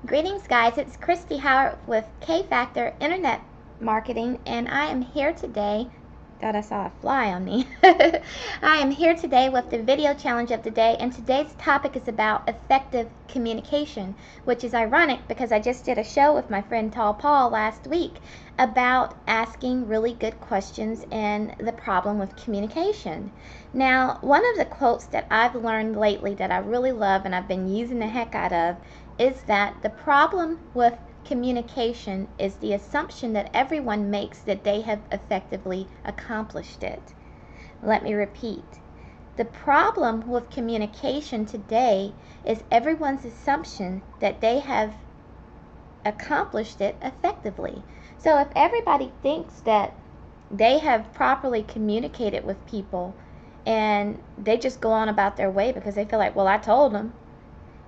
Greetings, guys. It's Christy Howard with K Factor Internet Marketing, and I am here today. Thought I saw a fly on me. I am here today with the video challenge of the day, and today's topic is about effective communication, which is ironic because I just did a show with my friend Tall Paul last week about asking really good questions and the problem with communication. Now, one of the quotes that I've learned lately that I really love and I've been using the heck out of is that the problem with communication is the assumption that everyone makes that they have effectively accomplished it. Let me repeat. The problem with communication today is everyone's assumption that they have accomplished it effectively. So if everybody thinks that they have properly communicated with people and they just go on about their way because they feel like, well, I told them,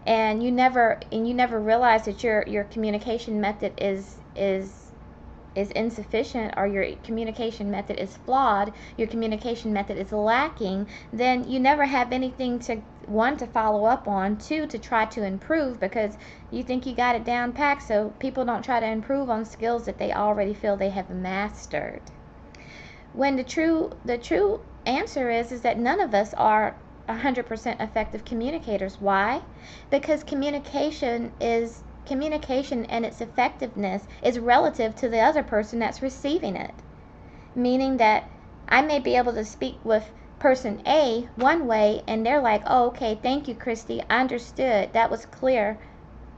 and you never realize that your communication method is insufficient, or your communication method is flawed, your communication method is lacking, then you never have anything to, one, to follow up on, two, to try to improve, because you think you got it down packed, so people don't try to improve on skills that they already feel they have mastered. When the true answer is that none of us are 100% effective communicators. Why? Because communication and its effectiveness is relative to the other person that's receiving it. Meaning that I may be able to speak with person A one way and they're like, oh, okay, thank you, Christy, I understood, that was clear,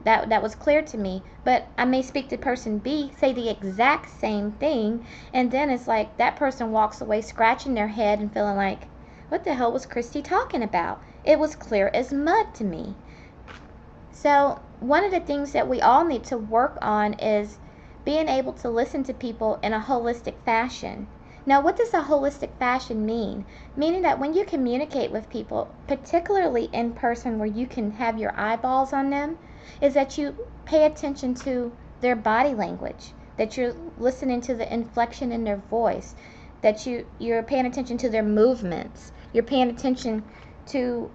that was clear to me. But I may speak to person B, say the exact same thing, and then it's like that person walks away scratching their head and feeling like, what the hell was Christy talking about? It was clear as mud to me. So one of the things that we all need to work on is being able to listen to people in a holistic fashion. Now, what does a holistic fashion mean? Meaning that when you communicate with people, particularly in person where you can have your eyeballs on them, is that you pay attention to their body language, that you're listening to the inflection in their voice, that you're paying attention to their movements. You're paying attention to,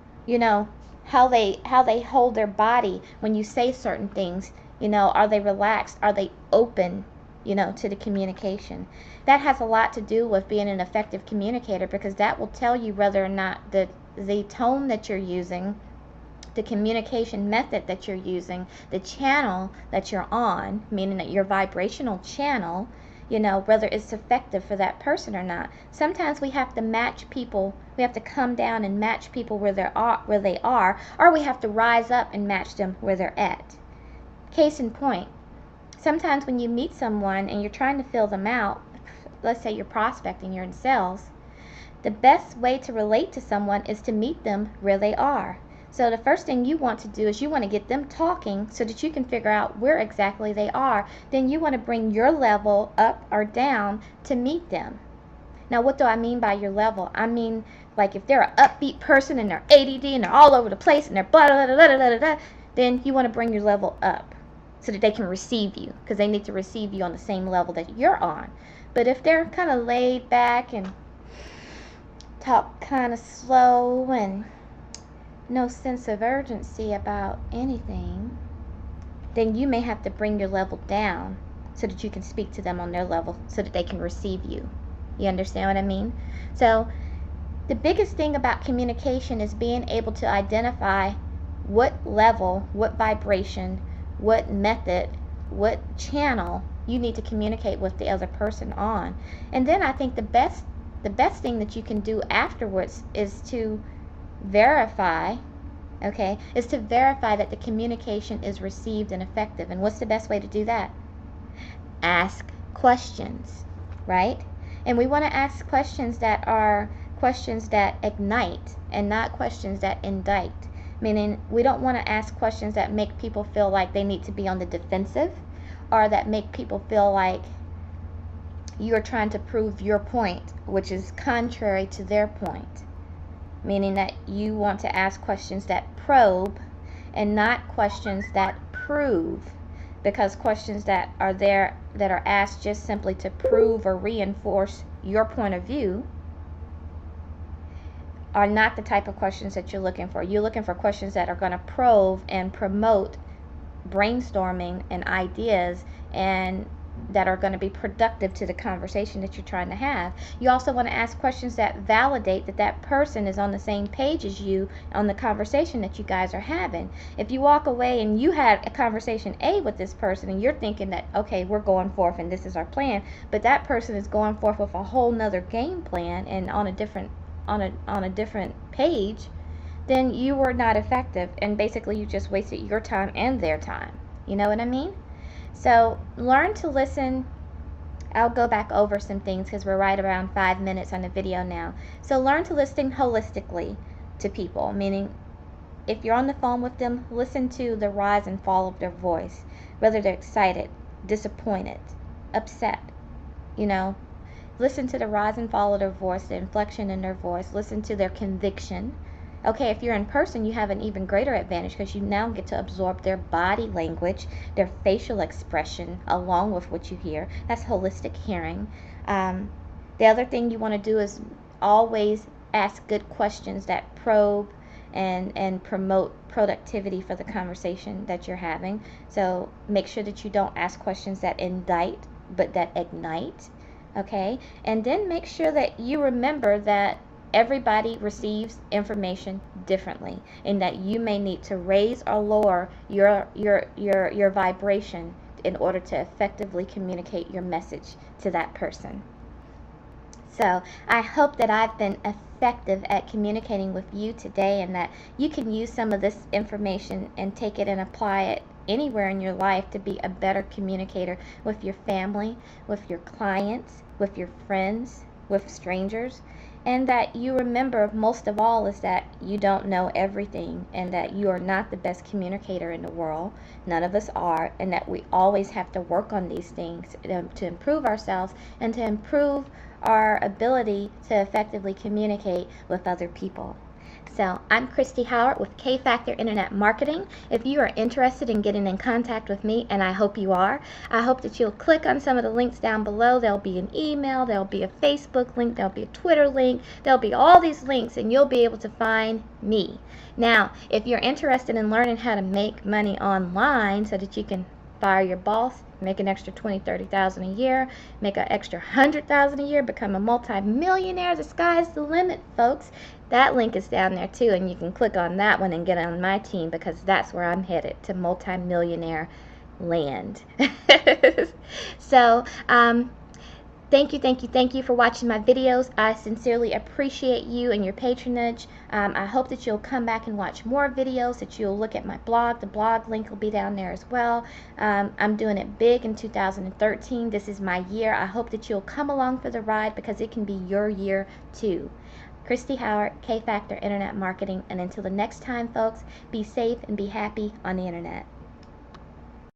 how they hold their body when you say certain things. Are they relaxed? Are they open, to the communication? That has a lot to do with being an effective communicator, because that will tell you whether or not the tone that you're using, the communication method that you're using, the channel that you're on, meaning that your vibrational channel, whether it's effective for that person or not. Sometimes we have to match people. We have to come down and match people where they are, or we have to rise up and match them where they're at. Case in point, sometimes when you meet someone and you're trying to fill them out, let's say you're prospecting, you're in sales, the best way to relate to someone is to meet them where they are. So the first thing you want to do is you want to get them talking so that you can figure out where exactly they are. Then you want to bring your level up or down to meet them. Now, what do I mean by your level? I mean, like if they're an upbeat person and they're ADD and they're all over the place and they're blah, blah, blah, blah, blah, blah, then you want to bring your level up so that they can receive you, because they need to receive you on the same level that you're on. But if they're kind of laid back and talk kind of slow and no sense of urgency about anything, then you may have to bring your level down so that you can speak to them on their level so that they can receive you. You understand what I mean? So the biggest thing about communication is being able to identify what level, what vibration, what method, what channel you need to communicate with the other person on. And then I think the best thing that you can do afterwards is to verify that the communication is received and effective. And what's the best way to do that? Ask questions, right? And we want to ask questions that are questions that ignite and not questions that indict. Meaning, we don't want to ask questions that make people feel like they need to be on the defensive, or that make people feel like you're trying to prove your point, which is contrary to their point. Meaning that you want to ask questions that probe and not questions that prove, because questions that are asked just simply to prove or reinforce your point of view are not the type of questions that you're looking for. You're looking for questions that are going to probe and promote brainstorming and ideas and that are going to be productive to the conversation that you're trying to have. You also want to ask questions that validate that that person is on the same page as you on the conversation that you guys are having. If you walk away and you had a conversation A with this person and you're thinking that, okay, we're going forth and this is our plan, but that person is going forth with a whole nother game plan and on a different page, then you were not effective, and basically you just wasted your time and their time. You know what I mean? So learn to listen. I'll go back over some things because we're right around 5 minutes on the video now. So learn to listen holistically to people, meaning if you're on the phone with them, listen to the rise and fall of their voice, whether they're excited, disappointed, upset, you know. Listen to the rise and fall of their voice, the inflection in their voice. Listen to their conviction. Okay, if you're in person, you have an even greater advantage because you now get to absorb their body language, their facial expression, along with what you hear. That's holistic hearing. The other thing you want to do is always ask good questions that probe and promote productivity for the conversation that you're having. So make sure that you don't ask questions that indict, but that ignite. Okay, and then make sure that you remember that everybody receives information differently, and that you may need to raise or lower your vibration in order to effectively communicate your message to that person. So I hope that I've been effective at communicating with you today, and that you can use some of this information and take it and apply it anywhere in your life to be a better communicator with your family, with your clients, with your friends, with strangers. And that you remember most of all is that you don't know everything, and that you are not the best communicator in the world. None of us are, and that we always have to work on these things to improve ourselves and to improve our ability to effectively communicate with other people. So I'm Kristie Howard with K Factor Internet Marketing. If you are interested in getting in contact with me, and I hope you are, I hope that you'll click on some of the links down below. There'll be an email, there'll be a Facebook link, there'll be a Twitter link, there'll be all these links, and you'll be able to find me. Now, if you're interested in learning how to make money online so that you can fire your boss, make an extra $20,000, $30,000 a year, make an extra $100,000 a year, become a multi-millionaire, the sky's the limit, folks. That link is down there too, and you can click on that one and get on my team, because that's where I'm headed, to multi-millionaire land. So thank you for watching my videos. I sincerely appreciate you and your patronage. I hope that you'll come back and watch more videos, that you'll look at my blog. The blog link will be down there as well. I'm doing it big in 2013. This is my year. I hope that you'll come along for the ride, because it can be your year too. Kristie Howard, K Factor Internet Marketing, and until the next time, folks, be safe and be happy on the internet.